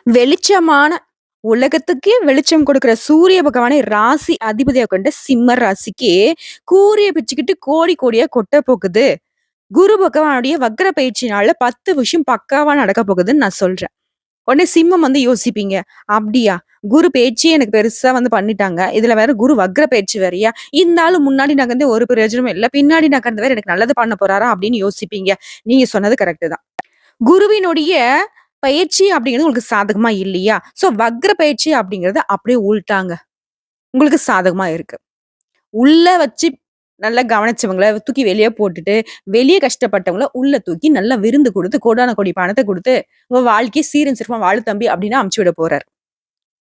வெளிச்சமான உலகத்துக்கே வெளிச்சம் கொடுக்கிற சூரிய பகவானை ராசி அதிபதியா கொண்ட சிம்ம ராசிக்கு கூரிய பிச்சுக்கிட்டு கோடி கோடியா கொட்ட போகுது. குரு பகவானுடைய வக்ர பயிற்சினால 10 விஷயம் பக்காவா நடக்க போகுதுன்னு நான் சொல்றேன். உடனே சிம்மம் யோசிப்பீங்க. அப்படியா? குரு பேச்சே எனக்கு பெருசா பண்ணிட்டாங்க. இதுல வேற குரு வக்ர பயிற்சி வேறயா? இந்த ஆளு முன்னாடி நகர்ந்து ஒரு பிரயோஜனமும் இல்ல. பின்னாடி நகர்ந்து வேற எனக்கு நல்லது பண்ண போறாரா? அப்படின்னு யோசிப்பீங்க. நீங்க சொன்னது கரெக்ட் தான். குருவினுடைய பயிற்சி அப்படிங்கிறது உங்களுக்கு சாதகமா இல்லையா? சோ வக்ர பயிற்சி அப்படிங்கிறது அப்படியே உள்டாங்க. உங்களுக்கு சாதகமா இருக்கு. உள்ள வச்சு நல்லா கவனிச்சவங்கள தூக்கி வெளிய போட்டுட்டு, வெளிய கஷ்டப்பட்டவங்கள உள்ள தூக்கி நல்லா விருந்து குடுத்து, கோடான கோடி பணத்த குடுத்து, உங்க வாழ்க்கைய சீரும் சிறப்புமா வாழு தம்பி அப்படின்னு அனுப்பிச்சு விட போறாரு.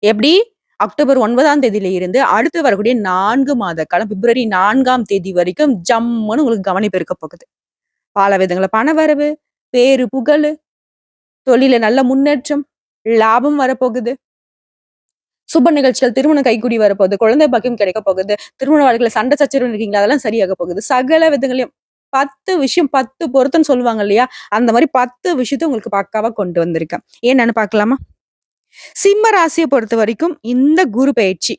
எப்படி? அக்டோபர் 9ஆம் தேதியில இருந்து அடுத்து வரக்கூடிய 4 மாத காலம் பிப்ரவரி 4ஆம் தேதி வரைக்கும் ஜம்முன்னு உங்களுக்கு கவனிப்பு இருக்க போகுது. பல விதங்கள்ல பண வரவு, பேரு புகழு, தொழில்ல நல்ல முன்னேற்றம், லாபம் வரப்போகுது. சுப நிகழ்ச்சிகள், திருமணம் கைகூடி வரப்போகுது. குழந்தை பாக்கியம் கிடைக்க போகுது. திருமண வாழ்க்கையில சண்டை சச்சரவு இருக்கீங்களா? அதெல்லாம் சரியாக போகுது. சகல விதங்களையும் 10 விஷயம் 10 பொருத்தம்ன்னு சொல்லுவாங்க இல்லையா? அந்த மாரி 10 விஷயத்த உங்களுக்கு பக்காவா கொண்டு வந்திருக்கேன். என்னன்னு பார்க்கலாமா? சிம்ம ராசிய பொறுத்தவரைக்கும் இந்த குரு பெயர்ச்சி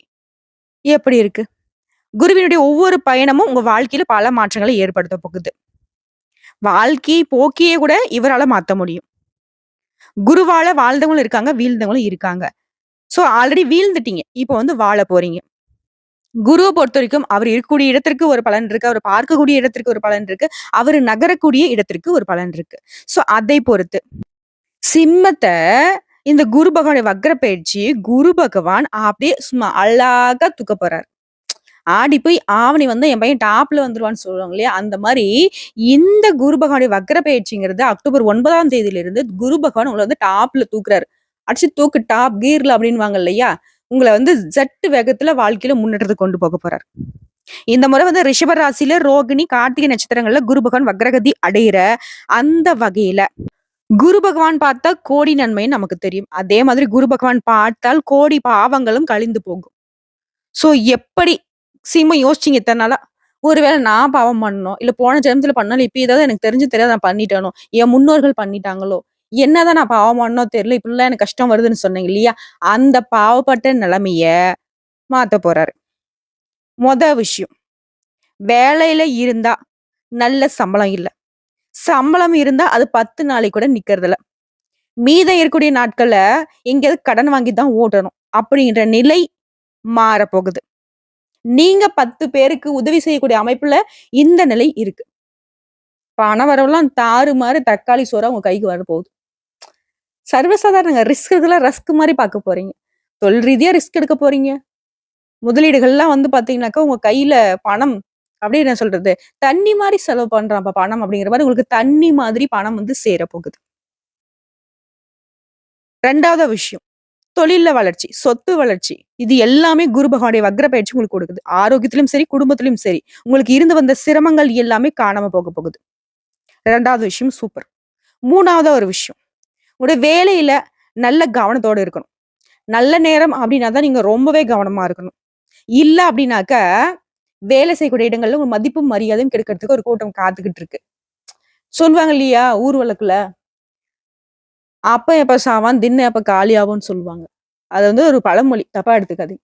எப்படி இருக்கு? குருவினுடைய ஒவ்வொரு பயணமும் உங்க வாழ்க்கையில பல மாற்றங்களை ஏற்படுத்த போகுது. வாழ்க்கை போக்கியே கூட இவரால மாத்த முடியும். குருவால வாழ்ந்தவங்களும் இருக்காங்க, வீழ்ந்தவங்களும் இருக்காங்க. சோ ஆல்ரெடி வீழ்ந்துட்டீங்க. இப்ப வாழ போறீங்க. குருவ பொறுத்தவரைக்கும் அவர் இருக்கக்கூடிய இடத்திற்கு ஒரு பலன் இருக்கு. அவர் பார்க்கக்கூடிய இடத்திற்கு ஒரு பலன் இருக்கு. அவரு நகரக்கூடிய இடத்திற்கு ஒரு பலன் இருக்கு. சோ அதை பொறுத்து. சிம்மத்த இந்த குரு பகவானுடைய வக்ர பயிற்சி, குரு பகவான் அப்படியே சும்மா அழகா தூக்க போறாரு. ஆடி போய் ஆவணி வந்தா என் பையன் டாப்ல வந்துருவான்னு சொல்லுவாங்க இல்லையா? அந்த மாரி இந்த குரு பகவானுடைய வக்ர பயிற்சிங்கிறது அக்டோபர் 9ஆம் தேதியிலிருந்து குரு பகவான் உங்கள டாப்ல தூக்குறாரு. அடிச்சு தூக்கு டாப் கியர்ல அப்படின்னுவாங்க இல்லையா? உங்கள ஜெட் வேகத்துல வாழ்க்கையில முன்னேற்றத்துக்கு கொண்டு போக போறாரு. இந்த முறை ரிஷப ராசியில ரோகிணி, கார்த்திகை நட்சத்திரங்கள்ல குரு பகவான் வக்ரகதி அடையிற அந்த வகையில குரு பகவான் பார்த்தா கோடி நன்மைன்னு நமக்கு தெரியும். அதே மாதிரி குரு பகவான் பார்த்தால் கோடி பாவங்களும் கழிந்து போகும். சோ எப்படி சிம்ம யோசிச்சீங்க இத்தன நாளா? ஒருவேள நான் பாவம் பண்ணணும். இல்ல போன ஜென்மத்துல பண்ணாலும் இப்ப ஏதாவது எனக்கு தெரிஞ்சு தெரியாத நான் பண்ணிட்டேனோ! என் முன்னோர்கள் பண்ணிட்டாங்களோ! என்னதான் நான் பாவம் பண்ணனோ தெரியல. இப்படிலாம் எனக்கு கஷ்டம் வருதுன்னு சொன்னீங்க இல்லையா? அந்த பாவப்பட்ட நிலைமைய மாத்தப் போறாரு. மொத விஷயம். வேலையில இருந்தா நல்ல சம்பளம் இல்ல. சம்பளம் இருந்தா அது 10 நாளைக்கு கூட நிக்கிறதில்ல. மீதம் இருக்கக்கூடிய நாட்கள்ல எங்கேயாவது கடன் வாங்கி தான் ஓட்டணும். அப்படின்ற நிலை மாறப்போகுது. நீங்க 10 பேருக்கு உதவி செய்யக்கூடிய அமைப்புல இந்த நிலை இருக்கு. பண வரவெல்லாம் தாறுமாறு தக்காளி சோறா உங்க கைக்கு வரப்போகுது. சர்வசாதாரணங்க. ரிஸ்க் இருக்கலாம் ரஸ்க் மாரி பார்க்க போறீங்க. தொழில் ரீதியா ரிஸ்க் எடுக்க போறீங்க. முதலீடுகள்லாம் பார்த்தீங்கன்னாக்கா, உங்க கையில பணம் அப்படியே என்ன சொல்றது? தண்ணி மாரி செலவு பண்றான்ப்பா பணம் அப்படிங்கிற மாரி உங்களுக்கு தண்ணி மாதிரி பணம் சேரப்போகுது. 2வது விஷயம். தொழில்ல வளர்ச்சி, சொத்து வளர்ச்சி. இது எல்லாமே குரு பகவானுடைய வக்ர பயிற்சி உங்களுக்கு கொடுக்குது. ஆரோக்கியத்திலும் சரி, குடும்பத்திலும் சரி. உங்களுக்கு இருந்து வந்த சிரமங்கள் எல்லாமே காணாம போக போகுது. 2வது விஷயம் சூப்பர். 3வதா ஒரு விஷயம். உங்களுடைய வேலையில நல்ல கவனத்தோட இருக்கணும். நல்ல நேரம் அப்படின்னா தான் நீங்க ரொம்பவே கவனமா இருக்கணும். இல்ல அப்படின்னாக்க, வேலை செய்யக்கூடிய இடங்கள்ல உங்க மதிப்பும், மரியாதையும் கெடுக்கிறதுக்கு ஒரு கூட்டம் காத்துக்கிட்டு இருக்கு. சொல்லுவாங்க இல்லையா? ஊர் வழக்குல, "அப்பன் எப்ப சாவான், திண்ண எப்ப காலியாகும்ன்னு" சொல்லுவாங்க. அது ஒரு பழமொழி. தப்பா எடுத்துக்காதீங்க.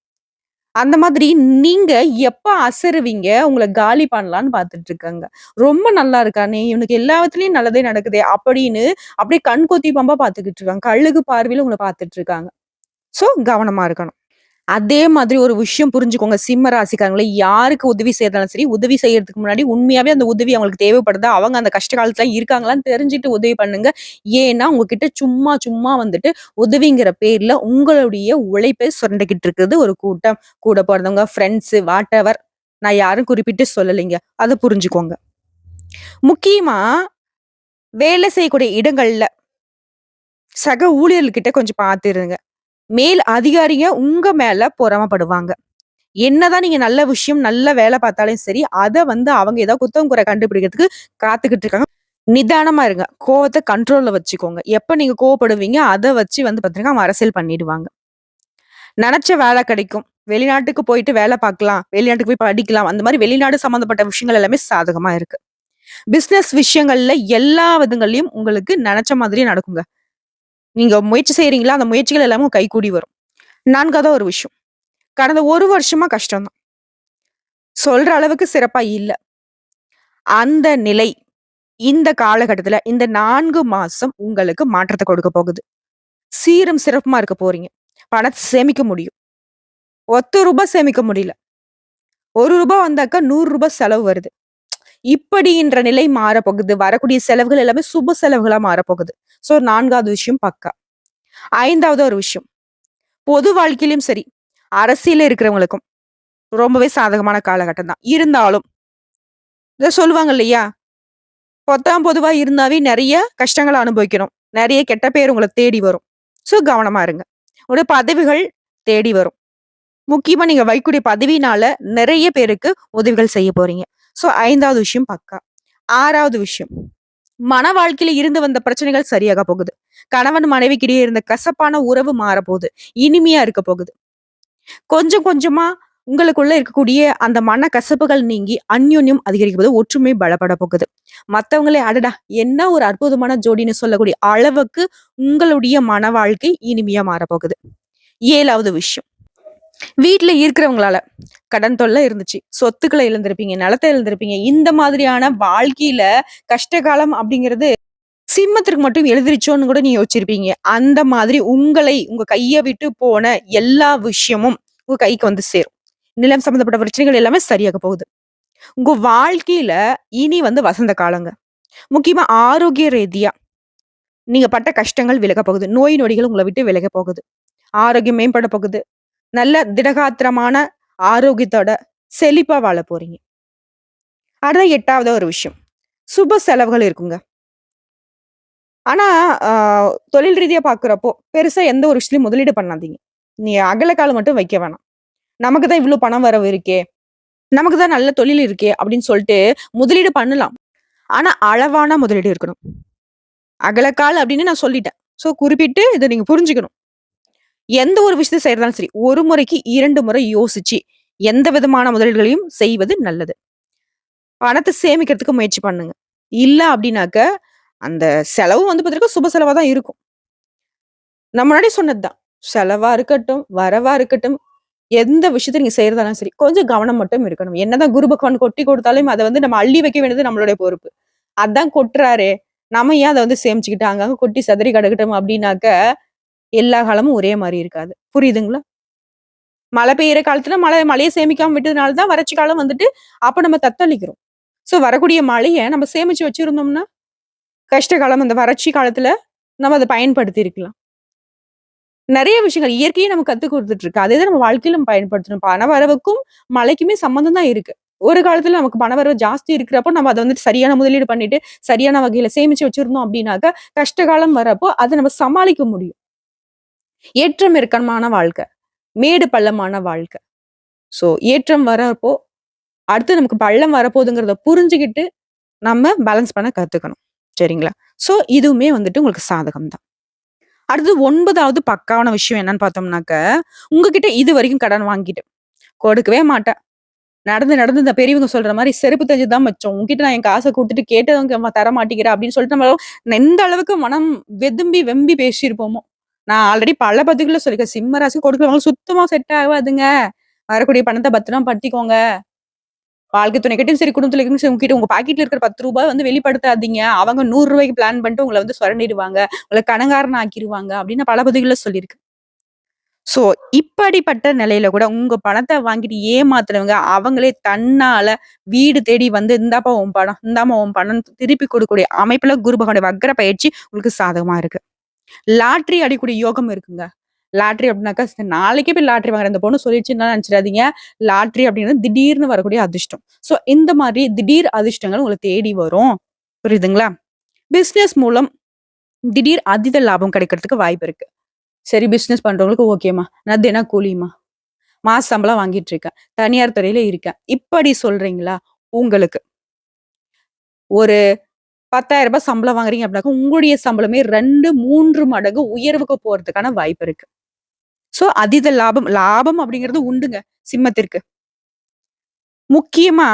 அந்த மாதிரி நீங்க எப்ப அசருவீங்க, உங்கள காலி பண்ணலான்னு பார்த்துட்டு இருக்காங்க. ரொம்ப நல்லா இருக்கானே, இவனுக்கு எல்லா விதத்துலயும் நல்லதே நடக்குதே அப்படின்னு அப்படியே கண் கொத்தி பாம்பா பார்த்துக்கிட்டு இருக்காங்க. கழுகு பார்வையில உங்கள பார்த்துட்டு இருக்காங்க. சோ கவனமா இருக்கணும். அதே மாதிரி ஒரு விஷயம் புரிஞ்சுக்கோங்க. சிம்ம ராசிக்காரங்களே யாருக்கு உதவி செய்தாலும் சரி, உதவி செய்யறதுக்கு முன்னாடி உண்மையாவே அந்த உதவி அவங்களுக்கு தேவைப்படுதா? அவங்க அந்த கஷ்ட காலத்துல இருக்காங்களான்னு தெரிஞ்சுட்டு உதவி பண்ணுங்க. ஏன்னா, உங்ககிட்ட சும்மா சும்மா உதவிங்கிற பேர்ல உங்களுடைய உழைப்பை சுரண்டிக்கிட்டு இருக்குது ஒரு கூட்டம். கூட பொறந்தவங்க, ஃப்ரெண்ட்ஸ் வாட்டெவர். நான் யாரும் குறிப்பிட்டு சொல்லலைங்க. அத புரிஞ்சுக்கோங்க. முக்கியமா வேலை செய்யக்கூடிய இடங்கள்ல சக ஊழியர்கள்கிட்ட கொஞ்சம் பார்த்து இருங்க. மேல் அதிகாரிங்க உங்க மேல பொறாமைப்படுவாங்க. என்னதான் நீங்க நல்ல விஷயம், நல்ல வேலை பார்த்தாலும் சரி, அத அவங்க ஏதாவது குத்தம் குறை கண்டுபிடிக்கிறதுக்கு காத்துக்கிட்டு இருக்காங்க. நிதானமா இருங்க. கோவத்த கண்ட்ரோல்ல வச்சுக்கோங்க. எப்ப நீங்க கோவப்படுவீங்க, அத வச்சு பாத்தீங்கன்னா, அவங்க அரசியல் பண்ணிடுவாங்க. நெனச்ச வேலை கிடைக்கும். வெளிநாட்டுக்கு போயிட்டு வேலை பார்க்கலாம். வெளிநாட்டுக்கு போய் படிக்கலாம். அந்த மாரி வெளிநாடு சம்மந்தப்பட்ட விஷயங்கள் எல்லாமே சாதகமா இருக்கு. பிசினஸ் விஷயங்கள்ல எல்லா விதங்கள்லயும் உங்களுக்கு நெனச்ச மாதிரியே நடக்குங்க. நீங்க முயற்சி செய்றீங்களா, அந்த முயற்சிகள் எல்லாமே கைகூடி வரும். 4வது ஒரு விஷயம். கடந்த 1 வருஷமா கஷ்டம் தான். சொல்ற அளவுக்கு சிறப்பா இல்ல. அந்த நிலை இந்த காலகட்டத்துல இந்த 4 மாசம் உங்களுக்கு மாற்றத்த கொடுக்க போகுது. சீரும் சிறப்புமா இருக்க போறீங்க. பணத்த சேமிக்க முடியும். ரூ. 1 சேமிக்க முடியல. ரூ. 1 வந்தாக்கா ரூ. 100 செலவு வருது. இப்படின்ற நிலை மாறப்போகுது. வரக்கூடிய செலவுகள் எல்லாமே சுப செலவுகளா மாறப்போகுது. ஸோ 4வது விஷயம் பக்கா. 5வது ஒரு விஷயம். பொது வாழ்க்கையிலும் சரி, அரசியல்ல இருக்கிறவங்களுக்கும் ரொம்பவே சாதகமான காலகட்டம் தான். இருந்தாலும், இத சொல்லுவாங்க இல்லையா? பொத்தாம் பொதுவா இருந்தாவே நெறைய கஷ்டங்கள அனுபவிக்கணும். நெறைய கெட்ட பேர் உங்கள தேடி வரும். ஸோ கவனமா இருங்க. உங்களுடைய பதவிகள் தேடி வரும். முக்கியமா நீங்க வைக்கக்கூடிய பதவியினால நெறைய பேருக்கு உதவிகள் செய்ய போறீங்க. ஸோ 5வது விஷயம் பக்கா. 6வது விஷயம். மன வாழ்க்கையில இருந்து வந்த பிரச்சனைகள் சரியாக போகுது. கணவன் மனைவிக்கிடையே இருந்த கசப்பான உறவு மாறப்போகுது. இனிமையா இருக்க போகுது. கொஞ்சம் கொஞ்சமா உங்களுக்குள்ள இருக்கக்கூடிய அந்த மனக்கசப்புகள் நீங்கி அந்யோன்யம் அதிகரிக்கும் போது ஒற்றுமை பலப்பட போகுது. மத்தவங்களே அடடா! என்ன ஒரு அற்புதமான ஜோடின்னு சொல்லக்கூடிய அளவுக்கு உங்களுடைய மன வாழ்க்கை இனிமையா மாறப்போகுது. 7வது விஷயம். வீட்ல இருக்கிறவங்களால கடன் தொல்லை இருந்துச்சு. சொத்துக்கள இழந்திருப்பீங்க, நிலத்த இழந்திருப்பீங்க. இந்த மாதிரியான வாழ்க்கையில கஷ்டகாலம் அப்படிங்கிறது சிம்மத்திற்கு மட்டும் எழுதிருச்சோன்னு கூட நீங்க யோசிச்சிருப்பீங்க. அந்த மாதிரி உங்களை உங்க கைய விட்டு போன எல்லா விஷயமும் உங்க கைக்கு வந்து சேரும். நிலம் சம்பந்தப்பட்ட பிரச்சனைகள் எல்லாமே சரியாக போகுது. உங்க வாழ்க்கையில இனி வந்து வசந்த காலங்க. முக்கியமா ஆரோக்கிய ரீதியா நீங்க பட்ட கஷ்டங்கள் விலகப் போகுது. நோய் நொடிகள் உங்கள விட்டு விலகப் போகுது. ஆரோக்கியம் மேம்பட போகுது. நல்ல திடகாத்திரமான ஆரோக்கியத்தோட செழிப்பா வாழப் போறீங்க. அடுத்த 8வது ஒரு விஷயம். சுப செலவுகள் இருக்குங்க. ஆனா, அ தொழில் ரீதியா பார்க்கிறப்போ, பெருசா எந்த ஒரு விஷயத்திலயும் முதலீடு பண்ணாதீங்க. நீங்க அகல கால் மட்டும் வைக்க வேணாம். நமக்கு தான் இவ்ளோ பணம் வரவு இருக்கே! நமக்கு தான் நல்ல தொழில் இருக்கே! அப்படின்னு சொல்ட்டு முதலீடு பண்ணலாம். ஆனா, அளவான முதலீடு இருக்கணும். அகலக்கால் அப்படின்னு நான் சொல்லிட்டேன். ஸோ குறிப்பிட்டு இத நீங்க புரிஞ்சுக்கணும். எந்த ஒரு விஷயத்த செய்றதாலும் சரி, 1 முறைக்கு 2 முறை யோசிச்சு, எந்த விதமான முதலீடுகளையும் செய்வது நல்லது. பணத்த சேமிக்கிறதுக்கு முயற்சி பண்ணுங்க. இல்ல அப்டின்னாக்க, அந்த செலவு வந்து பாத்தீங்கன்னா, சுப செலவா தான் இருக்கும். நான் முன்னாடியே சொன்னது தான். செலவா இருக்கட்டும், வரவா இருக்கட்டும், எந்த விஷயத்த நீங்க செய்றதாலும் சரி, கொஞ்சம் கவனம் மட்டும் இருக்கணும். என்னதான் குரு பகவான் கொட்டி குடுத்தாலும், அத வந்து நம்ம அள்ளி வைக்க வேண்டியது நம்மளுடைய பொறுப்பு. அதான் கொட்டுறாரே, நம்ம ஏன் அத வந்து சேமிச்சுக்கிட்டு அங்கங்க கொட்டி சிதறி கிடக்கட்டும் அப்டின்னாக்க, எல்லா காலமும் ஒரே மாரி இருக்காது. புரியுதுங்களா? மழை பெய்யிற காலத்துல மழைய சேமிக்காம விட்டதுனால தான் வறட்சி காலம் வந்துட்டு, அப்ப நம்ம தத்தளிக்கிறோம். ஸோ வரக்கூடிய மழைய நம்ம சேமிச்சு வச்சிருந்தோம்னா, கஷ்ட காலம் அந்த வறட்சி காலத்துல நம்ம அத பயன்படுத்தி இருக்கலாம். நெறைய விஷயங்கள் இயற்கையே நமக்கு கத்துக் குடுத்துட்டு இருக்கு. அதே தான் நம்ம வாழ்க்கையில நம்ம பயன்படுத்தணும். பண வரவுக்கும், மழைக்குமே சம்மந்தம் தான் இருக்கு. ஒரு காலத்துல நமக்கு பணவரவு ஜாஸ்தி இருக்கிறப்போ, நம்ம அத வந்துட்டு சரியான முதலீடு பண்ணிட்டு, சரியான வகையில சேமிச்சு வச்சிருந்தோம் அப்டின்னாக்க, கஷ்ட காலம் வரப்போ அத நம்ம சமாளிக்க முடியும். ஏற்றம் இறக்கமான வாழ்க்கை. மேடு பள்ளமான வாழ்க்கை. ஸோ ஏற்றம் வரப்போ, அடுத்து நமக்கு பள்ளம் வரப்போதுங்கிறத புரிஞ்சுகிட்டு, நம்ம பேலன்ஸ் பண்ண கத்துக்கணும். சரிங்களா? ஸோ இதுவுமே வந்துட்டு உங்களுக்கு சாதகம் தான். அடுத்து 9வது பக்காவான விஷயம் என்னன்னு பார்த்தோம்னாக்க, உங்ககிட்ட இதுவரைக்கும் கடன் வாங்கிட்டு, கொடுக்கவே மாட்டேன். நடந்து நடந்து இந்த பெரியவங்க சொல்ற மாரி செருப்பு தேஞ்சது தான் மிச்சம். உன்கிட்ட நான் என் காச குடுத்துட்டு கேட்டவங்க தர மாட்டேங்கிற அப்படின்னு சொல்லிட்டு நம்ம எந்த அளவுக்கு மனம் வெதும்பி, வெம்பி பேசியிருப்போமோ. நான் ஆல்ரெடி பல பதிவுகள்ல சொல்லியிருக்கேன். சிம்ம ராசிக்கு கொடுக்குறவங்களுக்கு சுத்தமா செட் ஆகாதுங்க. வரக்கூடிய பணத்த பத்திரமா படுத்திக்கோங்க. வாழ்க்கை துணைக்கிட்டயும் சரி, குடும்பத்துல இருக்கவங்க சரி, உங்ககிட்ட உங்க பாக்கெட்ல இருக்கிற ரூ. 10 வந்து வெளிப்படுத்தாதீங்க. அவங்க ரூ. 100க்கு பிளான் பண்ணிட்டு உங்கள வந்து சுரண்டிடுவாங்க. உங்கள கடன்காரனா ஆக்கிருவாங்க அப்படின்னு பல பதிவுகள்ல சொல்லியிருக்கேன். சோ, இப்படிப்பட்ட நிலையில கூட உங்க பணத்த வாங்கிட்டு ஏமாத்துறவங்க, அவங்களே தன்னால வீடு தேடி வந்து, "இந்தாப்பா உன் பணம், இந்தாம்மா உன் பணம்ன்னு" திருப்பி குடுக்கக்கூடிய அமைப்புல குரு பகவானுடைய வக்ர பயிற்சி உங்களுக்கு சாதகமா இருக்கு. லாட்டரி அடிக்கக்கூடிய யோகம் இருக்குங்க. லாட்டரி அப்டின்னாக்கா, நாளைக்கே போய் லாட்டரி வாங்குறேன் இந்த பொண்ணு சொல்லிருச்சுன்லாம் நெனச்சிடாதீங்க. லாட்டரி அப்டிங்கிறது திடீர்னு வரக்கூடிய அதிர்ஷ்டம். ஸோ, இந்த மாரி திடீர் அதிர்ஷ்டங்கள் உங்கள தேடி வரும். புரியுதுங்களா? பிசினஸ் மூலம் திடீர் அதீத லாபம் கிடைக்கிறதுக்கு வாய்ப்பு இருக்கு. சரி பிசினஸ் பண்றவங்களுக்கு ஓகேம்மா. நான் தினக்கூலிம்மா. மாச சம்பளம் வாங்கிட்டு இருக்கேன். தனியார் துறையில இருக்கேன். இப்படி சொல்றீங்களா? உங்களுக்கு ஒரு ரூ. 10,000 சம்பளம் வாங்குறீங்க அப்டின்னாக்கா, உங்களுடைய சம்பளமே 2, 3 மடங்கு உயர்வுக்கு போறதுக்கான வாய்ப்பு இருக்கு. சோ, அதீத லாபம் லாபம் அப்படிங்கிறது உண்டுங்க சிம்மத்திற்கு. முக்கியமா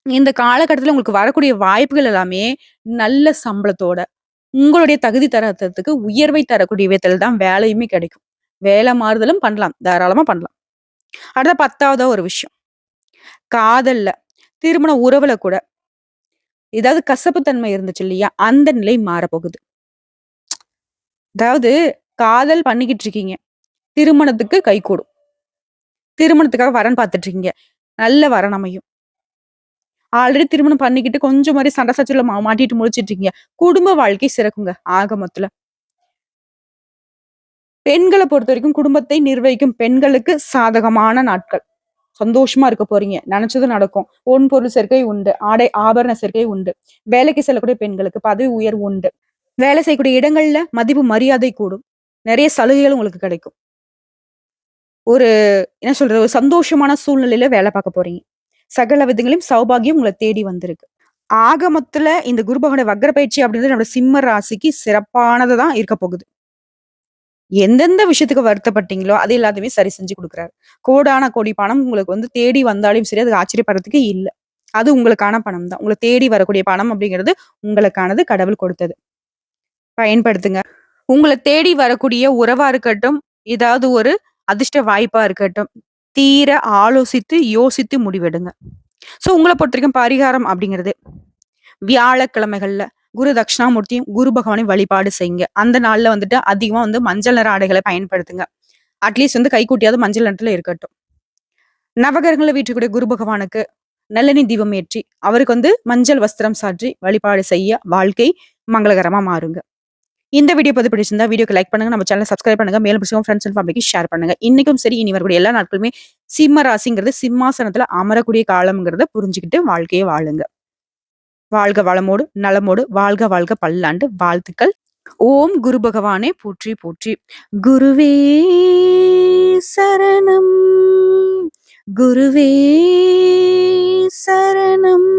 இந்த காலகட்டத்தில உங்களுக்கு வரக்கூடிய வாய்ப்புகள் எல்லாமே நல்ல சம்பளத்தோட, உங்களுடைய தகுதி தரத்துக்கு உயர்வை தரக்கூடிய விதத்துல தான் வேலையுமே கிடைக்கும். வேலை மாறுதலும் பண்ணலாம். தாராளமா பண்ணலாம். அடுத்த 10வதா ஒரு விஷயம். காதல்ல, திருமண உறவுல கூட ஏதாவது கசப்பு தன்மை இருந்துச்சு இல்லையா? அந்த நிலை மாறப்போகுது. அதாவது காதல் பண்ணிக்கிட்டு இருக்கீங்க. திருமணத்துக்கு கைகூடும். திருமணத்துக்காக வரன் பார்த்துட்டு இருக்கீங்க. நல்ல வரன் அமையும். ஆல்ரெடி திருமணம் பண்ணிக்கிட்டு கொஞ்சம் மாரி சண்டை சச்சரவுல மாட்டிட்டு முழிச்சிட்டு இருக்கீங்க. குடும்ப வாழ்க்கை சிறக்குங்க ஆக மொத்தல. பெண்கள பொறுத்தவரைக்கும் குடும்பத்தை நிர்வகிக்கும் பெண்களுக்கு சாதகமான நாட்கள். சந்தோஷமா இருக்க போறீங்க. நெனச்சது நடக்கும். பொன் பொருள் சேர்க்கை உண்டு. ஆடை ஆபரண சேர்க்கை உண்டு. வேலைக்கு செல்லக்கூடிய பெண்களுக்கு பதவி உயர்வு உண்டு. வேலை செய்யக்கூடிய இடங்கள்ல மதிப்பு மரியாதை கூடும். நெறைய சலுகைகள் உங்களுக்கு கிடைக்கும். ஒரு என்ன சொல்றது? ஒரு சந்தோஷமான சூழ்நிலையில வேலை பார்க்க போறீங்க. சகல விதங்களிலும் சௌபாகியம் உங்கள தேடி வந்திருக்கு. ஆக மொத்தல இந்த குரு பகவானுடைய வக்ர பயிற்சி அப்படின்றது நம்முடைய சிம்ம ராசிக்கு சிறப்பானது தான் இருக்க போகுது. எந்தெந்த விஷயத்துக்கு வருத்தப்பட்டீங்களோ, அது எல்லாத்தையுமே சரி செஞ்சு குடுக்குறாரு. கோடான கோடி பணம் உங்களுக்கு வந்து தேடி வந்தாலும் சரி, அதுக்கு ஆச்சரியப்படுறதுக்கு இல்ல. அது உங்களுக்கான பணம் தான். உங்கள தேடி வரக்கூடிய பணம் அப்படிங்கிறது உங்களுக்கானது, கடவுள் கொடுத்தது. பயன்படுத்துங்க. உங்கள தேடி வரக்கூடிய உறவா இருக்கட்டும், ஏதாவது ஒரு அதிர்ஷ்ட வாய்ப்பா இருக்கட்டும், தீர ஆலோசித்து, யோசித்து முடிவெடுங்க. உங்கள பொறுத்தவரைக்கும் பரிகாரம் அப்படிங்கிறது, வியாழக்கிழமைகள்ல குரு தட்சிணாமூர்த்தியும், குரு பகவானையும் வழிபாடு செய்யுங்க. அந்த நாள்ல வந்துட்டு அதிகமா வந்து மஞ்சள் நிற ஆடைகள பயன்படுத்துங்க. அட்லீஸ்ட் வந்து கைக்குட்டியாவது மஞ்சள் நிறத்துல இருக்கட்டும். நவகிரகங்கள்ல வீற்றிருக்கக்கூடிய குரு பகவானுக்கு நல்லெண்ணெய் தீபம் ஏற்றி, அவருக்கு வந்து மஞ்சள் வஸ்திரம் சாற்றி வழிபாடு செய்ய வாழ்க்கை மங்களகரமா மாறுங்க. இந்த வீடியோ பதிவு பிடிச்சிருந்தா வீடியோக்கு லைக் பண்ணுங்க. நம்ம சேனலை சப்ஸ்கிரைப் பண்ணுங்க. மேலும் பிடிச்சவங்க ஃப்ரெண்ட்ஸ் அண்ட் ஃபேமிலிக்கு ஷேர் பண்ணுங்க. இன்னைக்கும் சரி, இனி வரக்கூடிய எல்லா நாட்களுமே சிம்ம ராசிங்கிறது சிம்மாசனத்துல அமரக்கூடிய காலம்ங்கிறத புரிஞ்சுக்கிட்டு வாழ்க்கையை வாழுங்க. வாழ்க வளமோடு, நலமோடு, வாழ்க வாழ்க பல்லாண்டு வாழ்த்துக்கள். ஓம் குரு பகவானே போற்றி போற்றி. குருவே சரணம், குருவே சரணம்.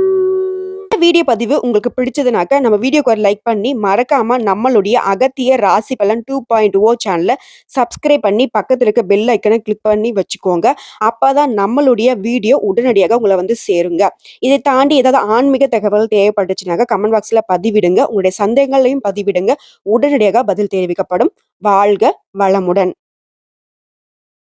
வீடியோ பதிவு உங்களுக்கு பிடிச்சதுனாக்க நம்ம வீடியோக்கு ஒரு லைக் பண்ணி மறக்காம நம்மளுடைய அகத்திய ராசி பலன் 2.0 சேனலை சப்ஸ்கிரைப் பண்ணி பக்கத்துல இருக்க பெல் ஐக்கனை கிளிக் பண்ணி வச்சுக்கோங்க. அப்பதான் நம்மளுடைய வீடியோ உடனடியாக உங்களை வந்து சேருங்க. இதை தாண்டி ஏதாவது ஆன்மீக தகவல் தேவைப்பட்டுச்சுனாக்க கமெண்ட் பாக்ஸ்ல பதிவிடுங்க. உங்களுடைய சந்தேகங்களையும் பதிவிடுங்க. உடனடியாக பதில் தெரிவிக்கப்படும். வாழ்க வளமுடன்.